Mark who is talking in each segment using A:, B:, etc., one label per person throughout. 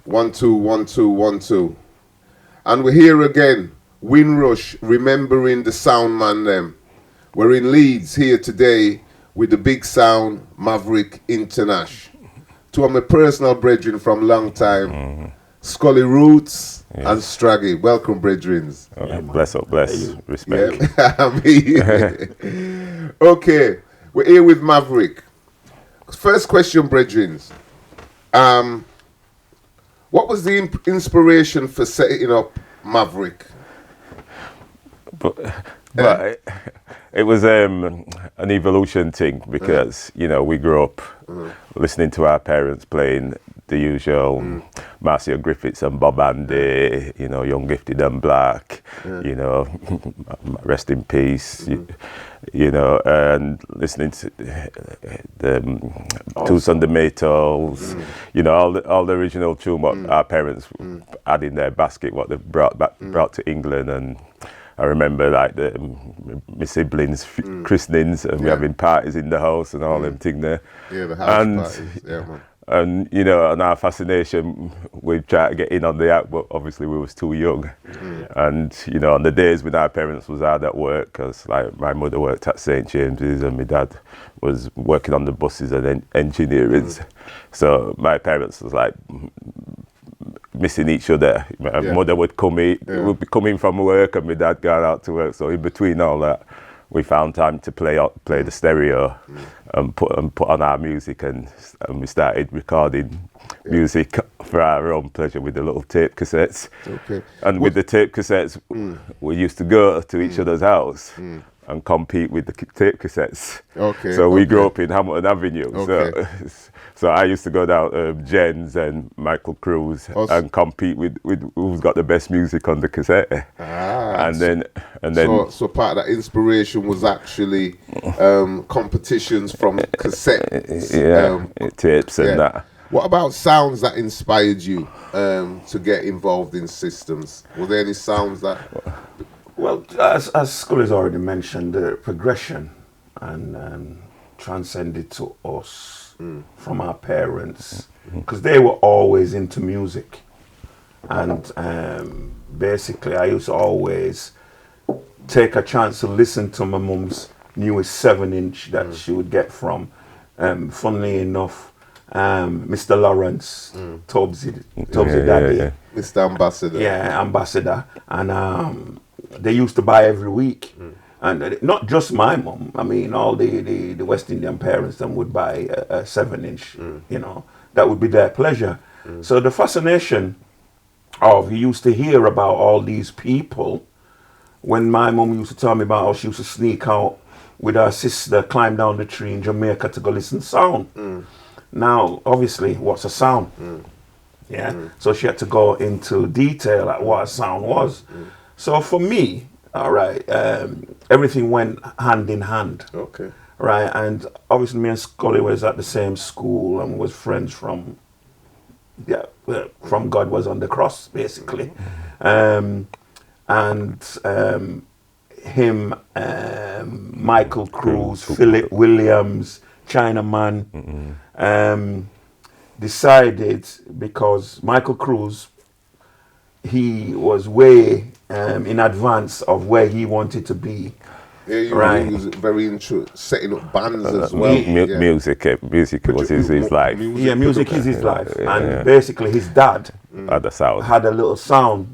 A: 1 2 1 2 1 2. And we're here again. Windrush, remembering the sound man them. We're in Leeds here today with the big sound Maverick International. Two of my personal brethren from long time, Skully Roots and Straggie. Welcome, brethren.
B: Bless up, bless, respect.
A: Yeah. Okay, we're here with Maverick. First question, brethren. What was the inspiration for setting up Maverick?
B: But it was an evolution thing because, you know, we grew up listening to our parents playing the usual Marcia Griffiths and Bob Andy, you know, Young Gifted and Black, you know, rest in peace, you know, and listening to the Two Sunday Maytals, you know, all the original tune what our parents had in their basket, what they brought to England. And I remember like my siblings' christenings and we having parties in the house and all them thing there.
A: Yeah, the house parties. Yeah, man.
B: And you know, and our fascination, we tried to get in on the act, but obviously we was too young. And you know, on the days when our parents was hard at work, because like my mother worked at St James's and my dad was working on the buses and engineering. So my parents was like missing each other. My mother would would be coming from work and my dad going out to work. So in between all that, we found time to play the stereo and put on our music, and we started recording music for our own pleasure with the little tape cassettes.
A: Okay.
B: And with the tape cassettes, we used to go to each other's house and compete with the tape cassettes.
A: Okay.
B: So we grew up in Hamilton Avenue.
A: Okay.
B: So I used to go down Jens and Michael Cruz and compete with who's got the best music on the cassette. And then
A: so part of that inspiration was actually competitions from cassettes.
B: Tapes and that.
A: What about sounds that inspired you to get involved in systems? Were there any sounds that?
C: Well, as Skully's already mentioned, the progression and transcended to us from our parents, because they were always into music. And basically, I used to always take a chance to listen to my mum's newest 7-inch that she would get from, funnily enough, Mr. Lawrence, Tubbsy Daddy.
A: Mr. Ambassador.
C: Yeah, Ambassador. And they used to buy every week. And not just my mum, I mean, all the West Indian parents then would buy a 7-inch, you know, that would be their pleasure. So the fascination of, you used to hear about all these people. When my mum used to tell me about how she used to sneak out with her sister, climb down the tree in Jamaica to go listen to sound. Now, obviously, what's a sound? So she had to go into detail at what a sound was. So for me, all right, everything went hand in hand.
A: Okay.
C: Right, and obviously me and Skully was at the same school and was friends from God Was on the Cross, basically. Him, Michael Cruz, Philip Williams, Chinaman, decided, because Michael Cruz, he was way in advance of where he wanted to be.
A: Yeah, he was very into setting up bands as well.
B: Music was his life.
C: Music is his life. And basically his dad had a little sound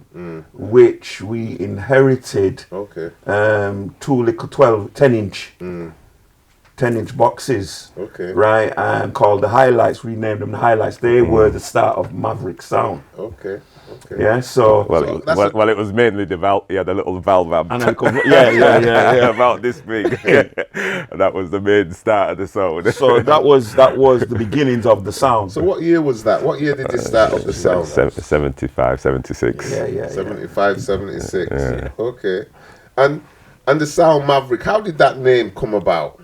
C: which we inherited.
A: Okay.
C: 2 little 10-inch boxes, right, called the Highlights. We named them the Highlights. They were the start of Maverick sound.
A: Okay.
C: Yeah. So
B: it was mainly the valve. He had a little valve amp.
C: And yeah.
B: About this big. And that was the main start of the sound.
C: So that was the beginnings of the sound.
A: So what year was that? What year did you start up the sound?
B: 75, 76.
C: Yeah.
A: 75, 76. Yeah. Okay. And the sound Maverick, how did that name come about?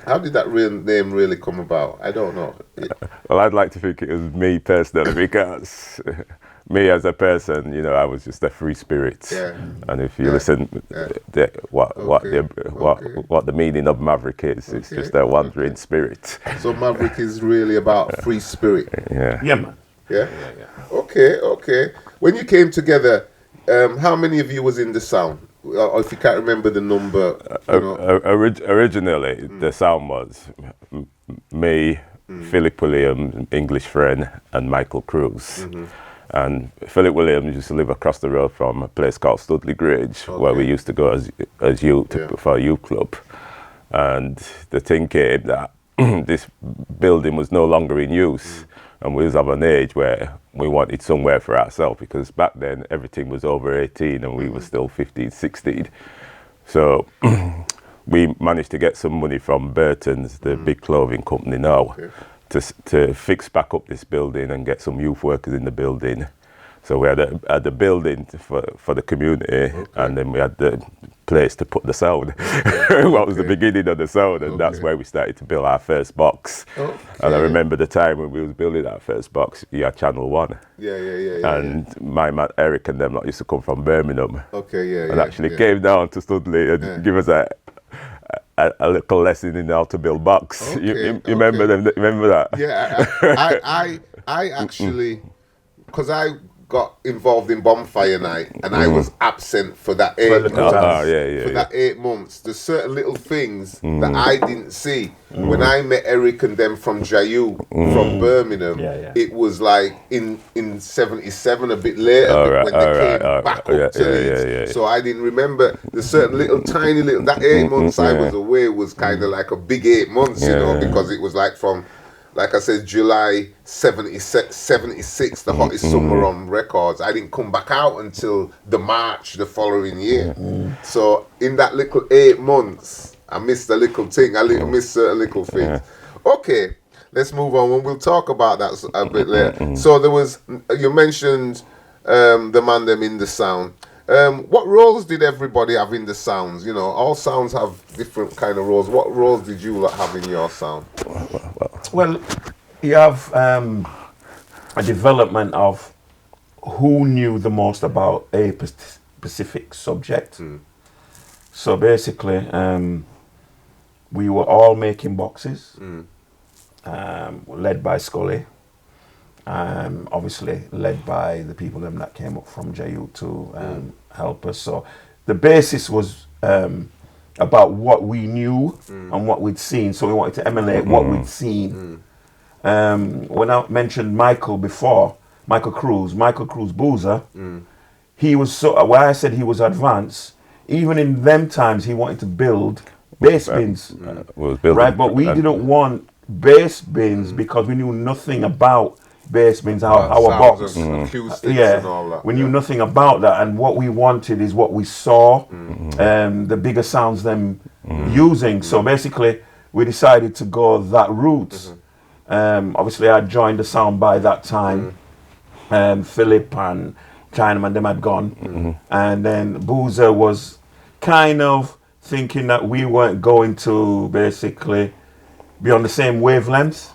A: How did that name really come about? I don't know.
B: Well, I'd like to think it was me personally, because me as a person, you know, I was just a free spirit.
A: Yeah.
B: And if you listen, what the meaning of Maverick is, it's just a wandering spirit.
A: So Maverick is really about free spirit.
C: Yeah, man.
A: Yeah. Okay. When you came together, how many of you was in the sound? Or if you can't remember the number, you know.
B: Originally, the sound was me, Philip Williams, English friend, and Michael Cruz. And Philip Williams used to live across the road from a place called Studley Grange, where we used to go as youth for a youth club. And the thing came that this building was no longer in use, and we was of an age where we wanted somewhere for ourselves, because back then everything was over 18 and we were still 15, 16. So we managed to get some money from Burton's, the big clothing company now, to fix back up this building and get some youth workers in the building. So we had a building for the community, and then we had the place to put the sound. What was the beginning of the sound, and that's where we started to build our first box. And I remember the time when we was building our first box, you had Channel 1. And my man Eric and them used to come from Birmingham. And actually came down to Studley and give us a little lesson in how to build box. You remember them? Remember that?
A: Yeah, I actually, because I got involved in bonfire night and I was absent for that 8 months. For that 8 months, there's certain little things that I didn't see. When I met Eric and them from Jayu, from Birmingham, it was like in 77, a bit later, when they came back up to Leeds. So I didn't remember the certain little tiny little, that 8 months I was away was kind of like a big 8 months, you know, because it was like from, like I said, July 76, the hottest summer on records. I didn't come back out until the March the following year. So in that little 8 months, I missed a little thing. I missed certain little things. Okay, let's move on. And we'll talk about that a bit later. So there was, you mentioned the man them in the sound. What roles did everybody have in the sounds? You know, all sounds have different kind of roles. What roles did you have in your sound?
C: Well, you have a development of who knew the most about a specific subject. So basically, we were all making boxes, led by Skully. Obviously led by the people that came up from JU to help us. So the basis was about what we knew and what we'd seen. So we wanted to emulate what we'd seen. When I mentioned Michael before, Michael Cruz Boozer, he was so, why I said he was advanced, even in them times he wanted to build bass bins. Right, but we didn't want bass bins because we knew nothing about bass bins, our box.
A: And all that.
C: We knew nothing about that, and what we wanted is what we saw, the bigger sounds them using. So basically, we decided to go that route. Obviously, I joined the sound by that time. Philip and Chinaman, them had gone. And then Boozer was kind of thinking that we weren't going to basically be on the same wavelength.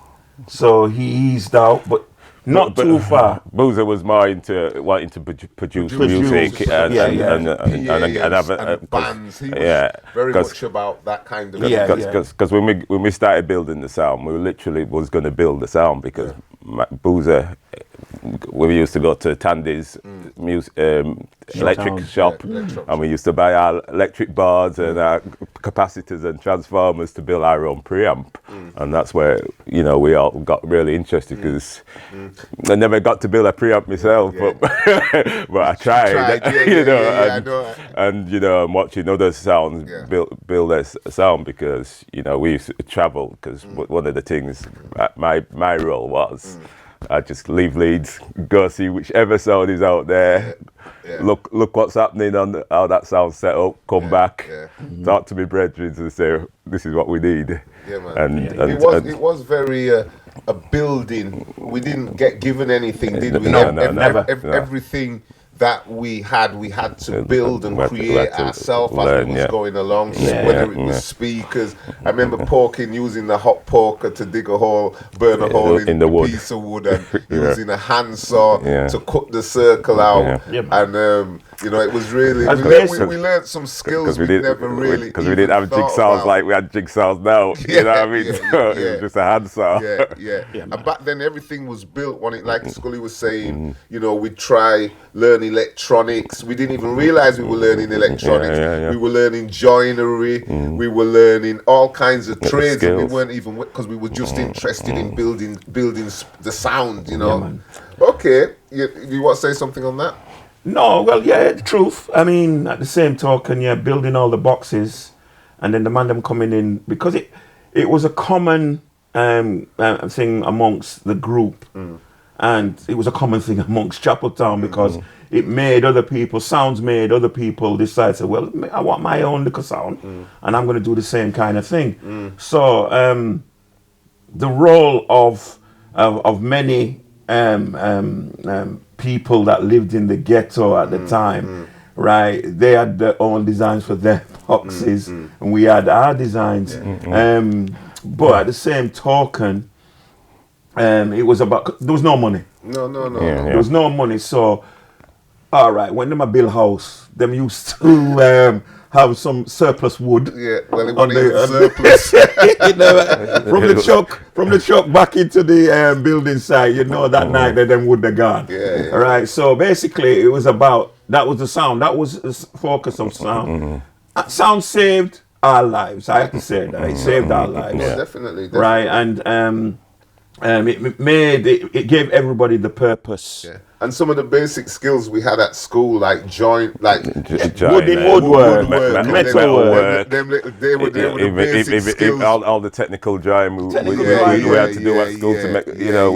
C: So he eased out, but not too far.
B: Boozer was more into wanting to produce music and have
A: bands. He was very much about that kind of
B: because when we started building the sound, we literally was going to build the sound because Boozer, we used to go to Tandy's electric shop, and we used to buy our electric bars and our capacitors and transformers to build our own preamp, and that's where we all got really interested because I never got to build a preamp myself, but I tried, and I'm watching other sounds build a sound because we used to travel because one of the things my role was. I just leave Leeds, go see whichever sound is out there, look what's happening on how that sound's set up, come back, talk to my brethren and say, this is what we need.
A: Yeah, man. It was very a building. We didn't get given anything, did we?
C: Never.
A: Everything that we had to build and create ourselves as we was going along, whether it was speakers. I remember using the hot poker to dig a hole, burn a hole in the piece of wood, and using a handsaw to cut the circle out. And You know, it was really,
C: That's
A: we learned some skills we never really
B: because we didn't have
A: thought
B: jigsaws
A: about.
B: like we had jigsaws now. You know what I mean? So it was just a handsaw.
A: And back then everything was built on it, like Skully was saying. You know, we'd try learn electronics. We didn't even realize we were learning electronics. We were learning joinery. We were learning all kinds of trades. And we weren't even, because we were just interested in building the sound. You know. Okay, you want to say something on that?
C: No, well, yeah, the truth. I mean, at the same token, building all the boxes, and then the man them coming in, because it was a common thing amongst the group, and it was a common thing amongst Chapeltown, because it made other people, sounds made other people decide, say, well, I want my own little sound, and I'm going to do the same kind of thing. So the role of many people that lived in the ghetto at the time, right? They had their own designs for their boxes, and we had our designs. But at the same token, it was about, there was no money.
A: No.
C: There was no money. So, all right, when them a build house, them used to have some surplus wood.
A: Yeah, well, it wasn't even surplus.
C: from the truck back into the building site, that night that them would have gone. All right, so basically it was about, that was the sound, that was the focus of sound. Sound saved our lives, I have to say that. It saved our lives.
A: Definitely.
C: Right, and it gave everybody the purpose.
A: Yeah. And some of the basic skills we had at school, like woodwork,
C: metalwork.
A: They were the basic skills.
B: All the technical drawing we had to do at school to make,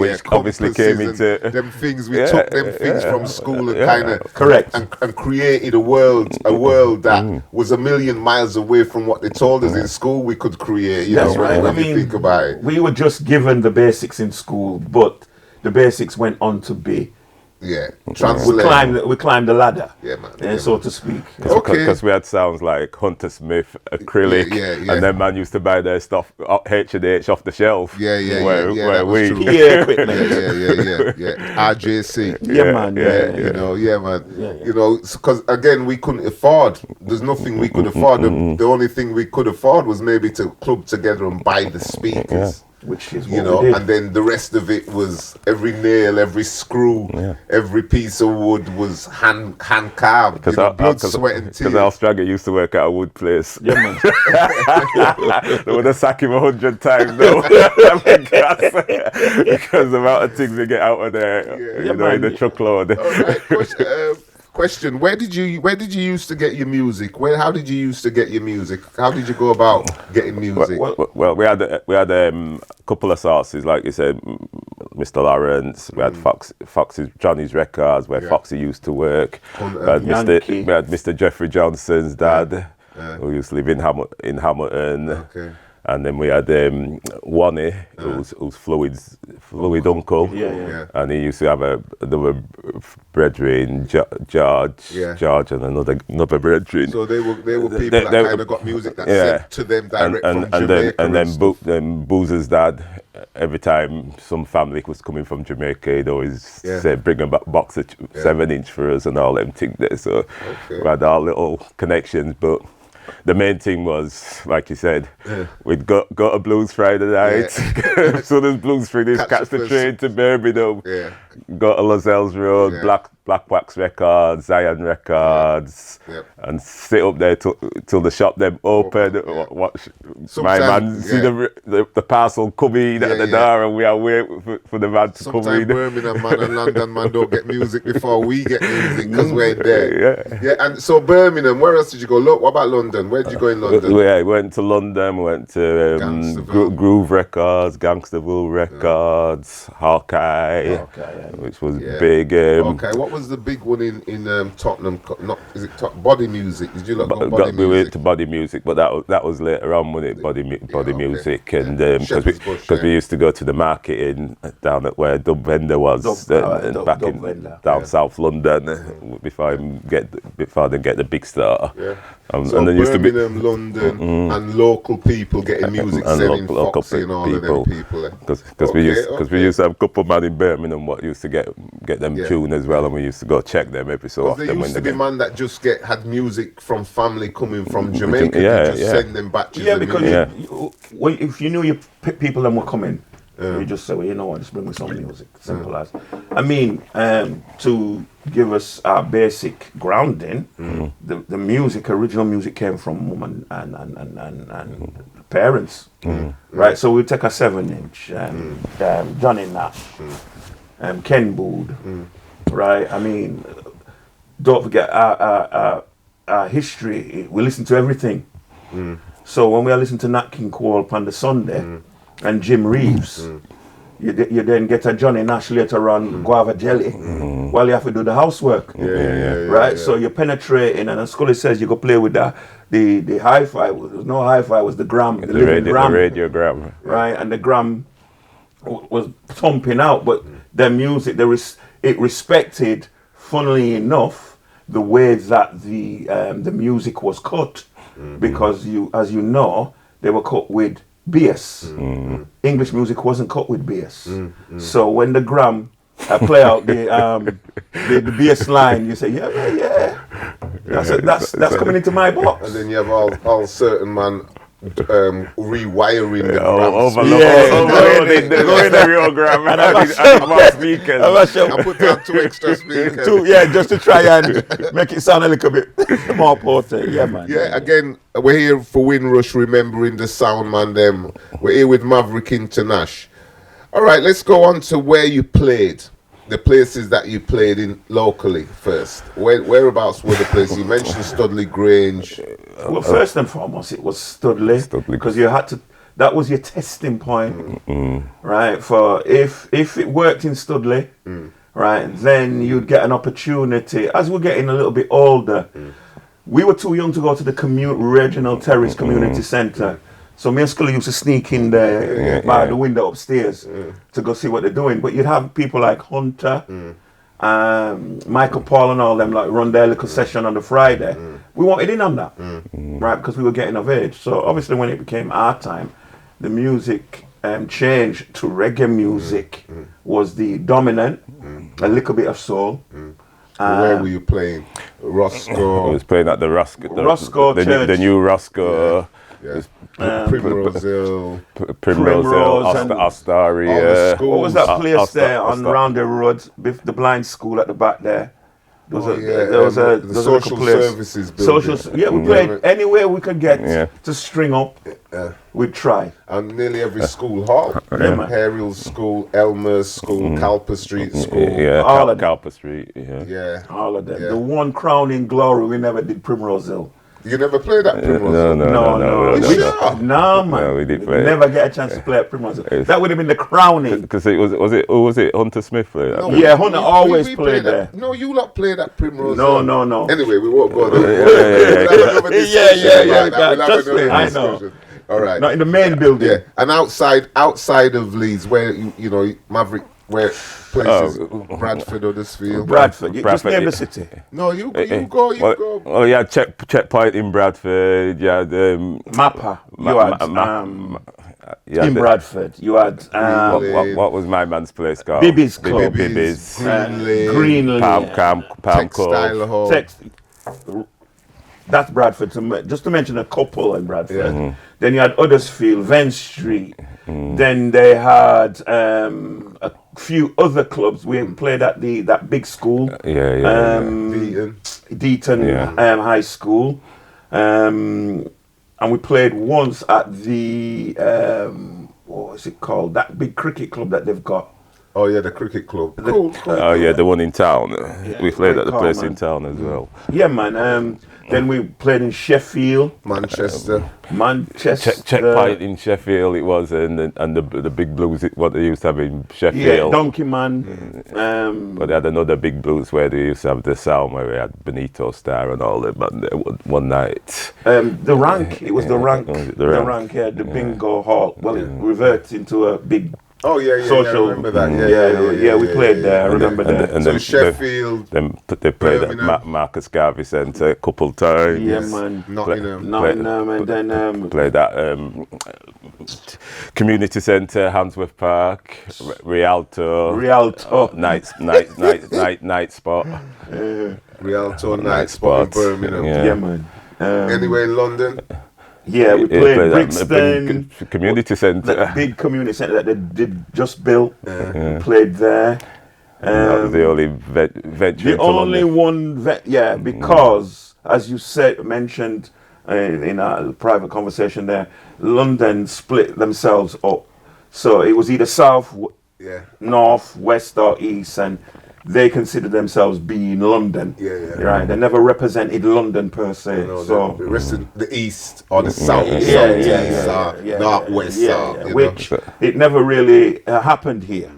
B: which obviously came into
A: them things. We took them things from school and kind of
C: correct
A: and created a world that was a million miles away from what they told us in school we could create.
C: That's right.
A: When you think about it,
C: we were just given the basics in school, but the basics went on to be. We climbed the ladder, so to speak.
B: Because we had sounds like Hunter Smith, acrylic, and then man used to buy their stuff H&H off the shelf. Where we
C: equipment.
A: RJC.
C: Man.
A: Because again we couldn't afford. There's nothing we could afford. The only thing we could afford was maybe to club together and buy the speakers.
C: Which is what we did.
A: And then the rest of it was every nail, every screw, every piece of wood was hand carved. Blood, sweat, and tears.
B: Because our Straggie used to work at a wood place. They would have sacked him 100 times though. Because the amount of things we get out of there, in the truckload.
A: All right, question: Where did you used to get your music? How did you used to get your music? How did you go about getting music?
B: Well, we had a couple of sources, like you said, Mr. Lawrence. We had Fox's Johnny's Records, where Foxy used to work. We had Mr. Jeffrey Johnson's dad, who used to live in Hamilton.
A: Okay.
B: And then we had Wani, who's Fluid's uncle, and he used to have another brethren, George, and another brethren.
A: So they were people that kind of got music that sent to them direct from Jamaica.
B: And then Boozer's dad, every time some family was coming from Jamaica, he'd always say, bring a box of 7-inch for us and all them things there. So we had our little connections, but the main thing was, like you said, we'd go to Blues Friday night. So there's Blues Friday, catch the train to Birmingham, go to Lozells Road, Black Wax Records, Zion Records, and sit up there till the shop them open. Watch my man see the parcel coming at the door, and we are waiting for the man to come in.
A: Sometimes Birmingham man and London man don't get music before we get music because we're there. And so Birmingham, where else did you go? Look, what about London? Where did you go in London?
B: We went to London. We went to Groove Records, Gangsterville Records, Hawkeye, which was big.
A: Okay, what was the big one in Tottenham? Is it Body Music? Did you look on Body Music?
B: We went to Body Music, but that was later on, wasn't it? Body Music, and because we used to go to the market down at where Dub Vendor was, back in down South London before they get the big star.
A: So and then Birmingham, London, and local people getting music, selling Foxy and all of them people.
B: Because we used to have a couple of men in Birmingham what used to get them
A: Yeah.
B: tuned as well, and we used to go check them every so
A: Because
B: often.
A: there used to be man that just had music from family coming from Jamaica.
B: Yeah,
A: to just
B: yeah.
A: send them batches.
C: Yeah,
A: of
C: because
A: music.
C: if you knew your people them were coming, you just say, well, you know what, just bring me some music. Simple as. I mean, to give us our basic grounding, the music, original music came from mum and parents, right? So we take a 7-inch, Johnny Nash, Ken Bood, right? I mean, don't forget our history. We listen to everything. So when we listen to Nat King Cole on the Sunday and Jim Reeves, you then get a Johnny Nash later on, Guava Jelly, while you have to do the housework. Right? So you're penetrating, and as Skully says, you go play with the hi-fi. There's no hi-fi, it was the gram, the living gram.
B: The radiogram.
C: Right? And the gram was thumping out, but the music, it respected, funnily enough, the way that the music was cut. Because as you know, they were cut with bass. English music wasn't cut with bass. So when the gram play out the bass line, you say, yeah. That's coming into my box.
A: And then you have all certain man rewiring the
B: Overloading the real gram. And more speakers.
A: I put down 2 extra speakers.
C: Just to try and make it sound a little bit more potent. Yeah, man.
A: Yeah, again, we're here for Windrush, remembering the sound man them. We're here with Maverick Internash. All right, let's go on to where you played. The places that you played in locally first. Whereabouts were the places? You mentioned Studley Grange.
C: Well, first and foremost, it was Studley. Because you had to, that was your testing point, right? For if it worked in Studley, right, then you'd get an opportunity. As we're getting a little bit older, we were too young to go to the regional terrace community centre. So me and Skully used to sneak in there by the window upstairs to go see what they're doing. But you'd have people like Hunter, Michael Paul and all them like run their little session on the Friday. We wanted in on that, right? Because we were getting of age. So obviously when it became our time, the music changed to reggae music was the dominant, a little bit of soul.
A: Where were you playing? Roscoe.
B: I was playing at the
C: Roscoe Church.
B: The new Roscoe.
A: Yeah. Primrose Hill.
B: Primrose Hill, Astoria.
C: What was that place there on Rounder Road, with the blind school at the back there? There was
A: the social services building.
C: We played anywhere we could get to string up. We'd try.
A: And nearly every school hall. Herial School, Elmer's School, Calper Street School.
C: All of
B: Calper Street.
C: All of them. The one crowning glory, we never did Primrose Hill.
A: You never played at Primrose Hill?
C: No. No, man.
B: No, we didn't play.
C: Never get a chance to play at Primrose Hill. That would have been the crowning.
B: Because was it Hunter Smith played that?
C: Yeah, Hunter always played there.
A: No, you lot played at Primrose Hill.
C: No.
A: Anyway, we won't go there.
C: I know.
A: All right.
C: Not in the main building.
A: Yeah, and outside of Leeds, where you know Maverick, where places Bradford, Huddersfield.
C: Bradford, just name the city.
A: No, you go.
B: Oh yeah, checkpoint in Bradford. Yeah,
C: Mappa. You had in Bradford. You had
B: what was my man's place called?
C: Bibby's Club.
A: Bibby's. Green Lane.
B: Palm
A: Textile Hall.
C: That's Bradford. Just to mention a couple in Bradford. Then you had Huddersfield, Venn Street. Then they had a few other clubs. We played at that big school. Deaton High School. And we played once at the what is it called? That big cricket club that they've got.
A: Oh yeah, the cricket club. Cool.
B: Oh yeah, the one in town. We played at the place in town as well.
C: Yeah, man. Then we played in Sheffield,
A: Manchester.
B: Checkpoint in Sheffield it was, and the big blues what they used to have in Sheffield.
C: Yeah, Donkey Man.
B: But they had another big blues where they used to have the sound where we had Benito Star and all them. And one night.
C: The Rank. It was the Rank. The Rank. Yeah, the bingo hall. Well, it reverts into a big
A: Oh yeah,
C: social.
A: I remember that.
C: Yeah, we played there. I remember that.
B: And
A: So
B: then
A: Sheffield,
B: they played at
A: Birmingham.
B: Marcus Garvey Centre a couple times.
C: Yeah, man.
A: Nottingham.
C: And then
B: Played at Community Centre, Handsworth Park, Rialto. Night spot.
A: Rialto Night Spot in Birmingham.
C: yeah, man.
A: Anywhere in London?
C: Yeah, we played
B: at
C: Brixton.
B: Community Centre.
C: That big community centre that they did just built. We played there.
B: That was the only venture
C: The
B: into
C: only
B: London.
C: one, because as you mentioned in our private conversation there, London split themselves up. So it was either south, north, west, or east, and they considered themselves being London. Right? They never represented London per se.
A: No,
C: so
A: the rest of the east or the south, northwest,
C: which it never really happened here.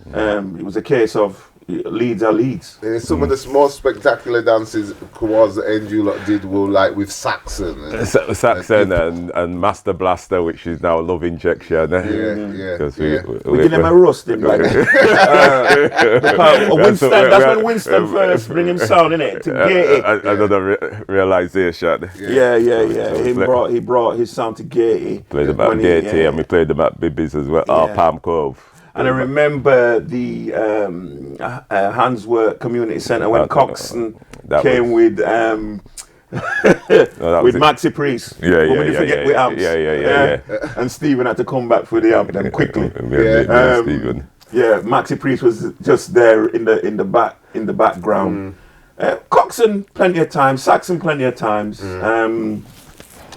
C: It was a case of Leeds are Leeds.
A: And some of the most spectacular dances towards the end you lot did were like with Saxon.
B: Saxon and Master Blaster, which is now Love Injection.
C: We give them a roasting like Winston, that's when Winston first bring him sound, innit? To get it.
B: Another realisation.
C: He brought his sound to Gatey.
B: Played them at Gatey and we played them at Bibby's as well, Palm Cove.
C: And I remember the Handsworth Community Centre when Coxon came with Maxi Priest. With amps. And Stephen had to come back for the amp then quickly.
B: Stephen.
C: Yeah, Maxi Priest was just there in the background. Coxon plenty of times, Saxon plenty of times.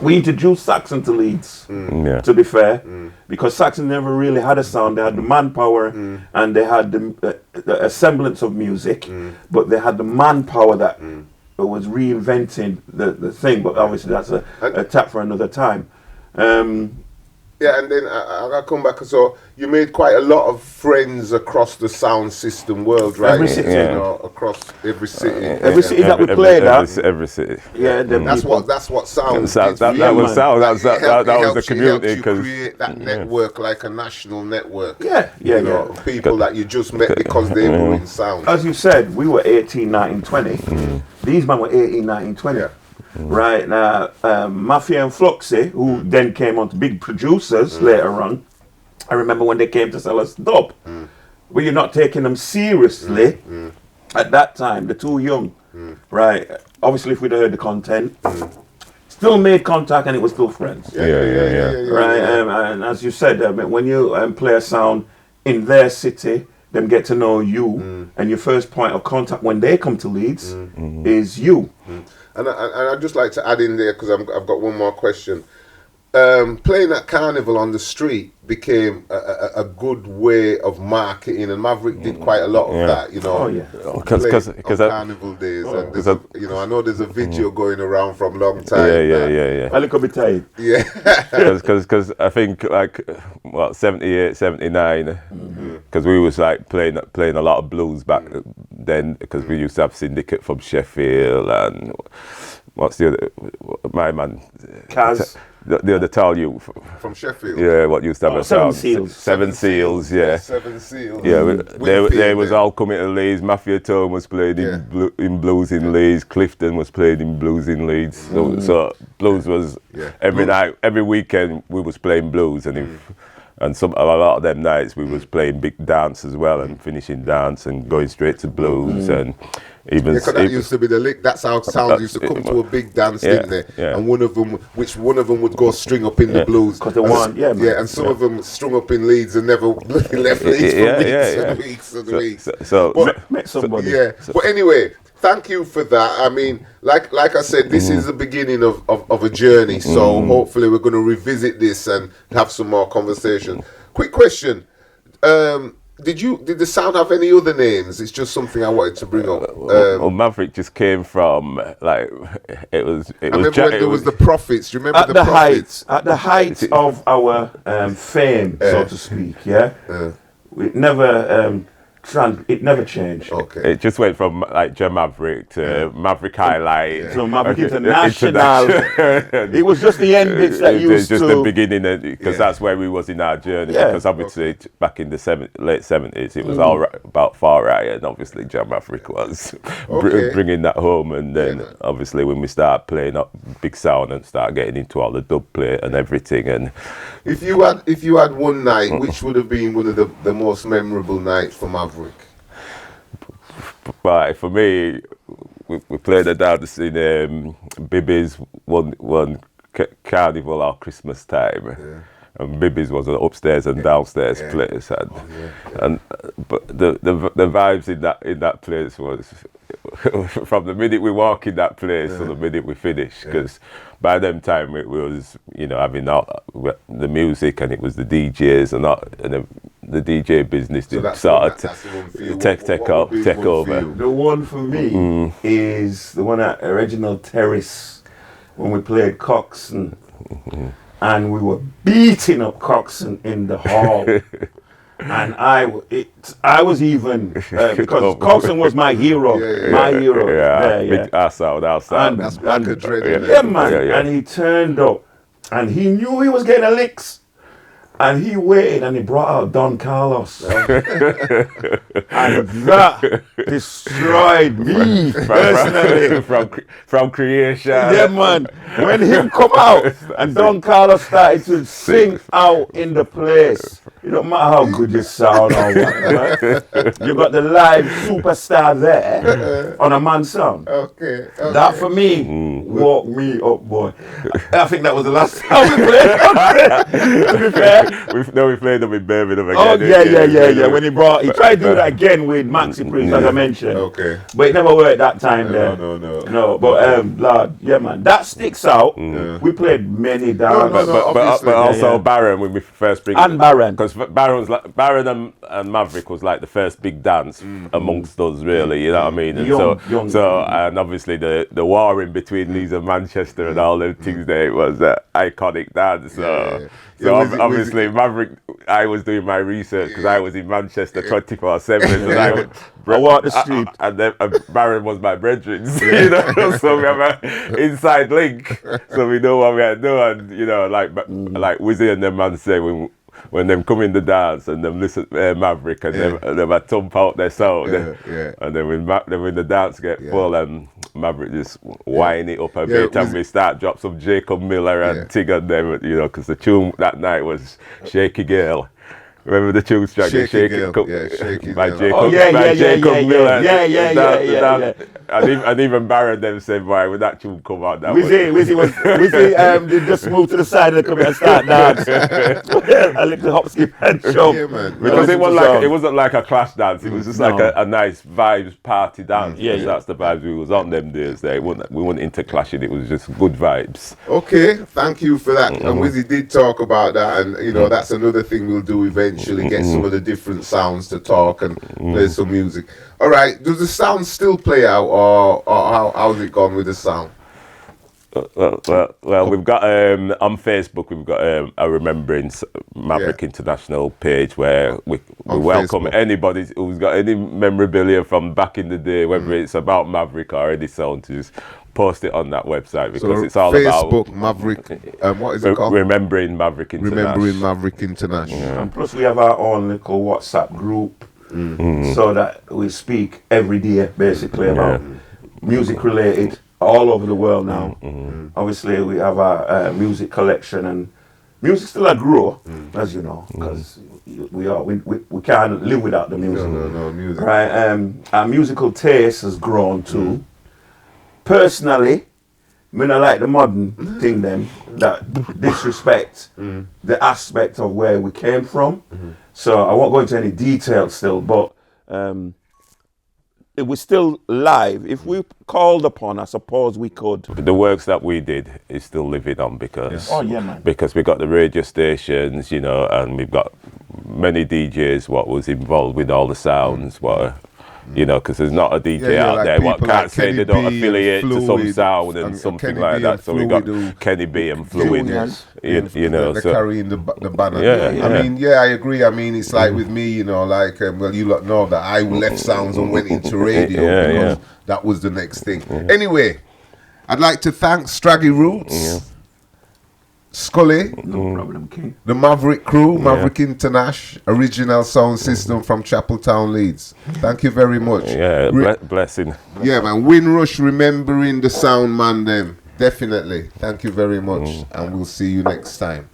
C: We introduced Saxon to Leeds, to be fair, because Saxon never really had a sound. They had the manpower and they had the semblance of music, but they had the manpower that was reinventing the thing. But obviously that's a tap for another time.
A: And then I'll come back. So you made quite a lot of friends across the sound system world, right?
C: Every city.
A: Across every city.
C: Every city that we played at.
B: Every city.
A: Yeah, that's what sound.
B: That was sound. That was the community.
A: Because create that network like a national network. People that you just met because they were in sound.
C: As you said, we were 18, 19, 20. These men were 18, 19, 20. Right now, Mafia and Fluxy, who then came on to big producers later on, I remember when they came to sell us dub. But you're not taking them seriously at that time. They're too young, right? Obviously, if we'd heard the content, still made contact and it was still friends. Right, and as you said, when you play a sound in their city, them get to know you, and your first point of contact when they come to Leeds is you.
A: And I'd just like to add in there, because I've got one more question. Playing at Carnival on the street became a good way of marketing, and Maverick did quite a lot of that,
B: Because
A: Carnival days. And I know there's a video going around from a long time.
C: A little bit tight.
B: Because I think 78, 79, because we was like playing a lot of blues back then, because we used to have Syndicate from Sheffield and what's the other, my man?
C: Kaz.
B: The other tall youth
A: from Sheffield.
B: Yeah, what used to have a sound. Seven Seals. Yeah.
A: Seven Seals.
B: Yeah, they was all coming to Leeds. Mafia Tone was played in blues in Leeds. Clifton was played in blues in Leeds. So blues was every night, every weekend we was playing blues, and a lot of them nights we was playing big dance as well, and finishing dance and going straight to blues and.
A: That used to be the lick. That's how sound used to come to a big dance, didn't they? And one of them would go string up in the blues.
C: Because they want,
A: and some of them strung up in Leeds and never left Leeds for weeks and weeks.
C: Met somebody.
A: But anyway, thank you for that. I mean, like I said, this is the beginning of a journey. So hopefully we're going to revisit this and have some more conversation. Quick question. Did the sound have any other names? It's just something I wanted to bring up.
B: Maverick just came from it was.
A: I remember when there was the Prophets. Do you remember
C: the Prophets? At the height of our fame, so to speak. We never it never changed.
A: Okay.
B: It just went from like Jam Maverick to Maverick Highlight.
C: So Maverick International. It was just the end bits that
B: It was
C: used
B: just
C: to.
B: the beginning, because that's where we was in our journey.
C: Yeah.
B: Because obviously back in the late 70s, it was all right, about far right, and obviously Jam Maverick was
A: Okay.
B: bringing that home. And then
A: Yeah.
B: obviously when we started playing up big sound and start getting into all the dub play and everything, and
A: If you had one night, which would have been one of the most memorable nights for Maverick?
B: but for me, we played a dance in Bibby's one carnival or Christmas time.
A: Yeah.
B: And Bibby's was an upstairs and downstairs place, and but the vibes in that place was from the minute we walk in that place to the minute we finish, because by them time it was, you know, having all the music, and it was the DJs and the DJ business
A: So
B: did
A: that's
B: sort
A: the one for you.
B: of take
A: What would be
B: take
A: one for
B: over.
A: you?
C: The one for me is the one at Original Terrace when we played Coxsone, and we were beating up Coxsone in the hall. And I was even because Coxsone was my hero, my hero.
B: Big ass out outside.
C: And,
A: That's back
C: and-
A: of dread.
C: yeah, man.
B: Yeah.
C: And he turned up, and he knew he was getting a licks. And he waited, and he brought out Don Carlos. And that destroyed me personally.
B: from creation.
C: Yeah, man. When him come out and Don Carlos started to sing out in the place, it don't matter how good you sound or what, man. You got the live superstar there on a man sound.
A: Okay.
C: That for me woke me up, boy. I think that was the last time we played. To be fair.
B: We played them in Birmingham again.
C: Oh yeah. When he tried to do that again with Maxi Prince, as I mentioned.
A: Okay.
C: But it never worked that time there.
A: No.
C: But Lord, yeah, man, that sticks out. We played many dance.
B: But also Baron when we first bring
C: And Baron.
B: because Baron and Maverick was like the first big dance amongst us, really. You know what I mean? And
C: Young.
B: so and obviously the war in between Leeds and Manchester and all them things there, it was an iconic dance. So obviously Maverick, I was doing my research because I was in Manchester 24/7, and
C: I walked the street.
B: and then Baron was my brethren, you know. So we have an inside link, so we know what we are doing. You know, like Wizzy and them man say when them come in the dance and them listen to Maverick and them a thump out their sound, and then when the dance get full and Maverick just wind it up a bit, and we start drop some Jacob Miller and Tig on them, you know, because the tune that night was Shaky Girl. Remember the tune Straggie?
A: Shaky
B: by
A: Girl.
B: Jacob Miller.
C: Yeah.
B: And even Baron them said, "Why when that tune come out?" That
C: Wizzy did just move to the side of the computer and start dance. A little hop, skip and jump.
A: Yeah, man.
B: Because it wasn't like a clash dance. It was just like a nice vibes party dance. That's the vibes we was on them days. We weren't into clashing. It was just good vibes.
A: Okay, thank you for that. And Wizzy did talk about that, and you know that's another thing we'll do eventually. Get some of the different sounds to talk and play some music. All right, does the sound still play out, or how's it gone with the sound?
B: Well, we've got on Facebook. We've got a Remembering Maverick International page where we welcome
A: Facebook.
B: anybody who's got any memorabilia from back in the day, whether it's about Maverick or any sound, to just post it on that website, because it's all
A: Facebook,
B: about
A: Maverick. What is it called?
B: Remembering Maverick International.
A: Remembering Maverick International.
C: And plus we have our own little WhatsApp group, so that we speak every day basically about music related all over the world now. Obviously we have our music collection, and music still a grow, as you know, because we can't live without the music.
A: No, music.
C: Right, our musical taste has grown too. Personally, I don't like the modern thing then that disrespect the aspect of where we came from. So I won't go into any details still, but it was still live. If we called upon, I suppose we could.
B: The works that we did is still living on because
C: man.
B: because we got the radio stations, you know, and we've got many DJs what was involved with all the sounds, what You know, because there's not a DJ
A: Yeah,
B: out
A: like
B: there what
A: people
B: can't
A: like
B: say
A: Kenny
B: they don't
A: B and
B: affiliate to some
A: Fluid
B: sound and
A: and
B: something
A: Kenny
B: like
A: B
B: that.
A: and
B: So we got
A: Fluid who-
B: Kenny B and Fluid.
C: Juniors.
B: You know,
A: they're
B: so
A: carrying the banner.
B: Yeah,
A: I mean, yeah, I agree. I mean, it's like with me, you know, like, well, you lot know that I left sounds and went into radio
B: Yeah,
A: because
B: yeah.
A: that was the next thing. Anyway, I'd like to thank Straggie Roots, Skully,
C: No problem, King.
A: the Maverick crew, Maverick International, original sound system from Chapeltown, Leeds. Thank you very much.
B: yeah, blessing.
A: Yeah, man. Windrush, remembering the sound man them. Definitely. Thank you very much. And we'll see you next time.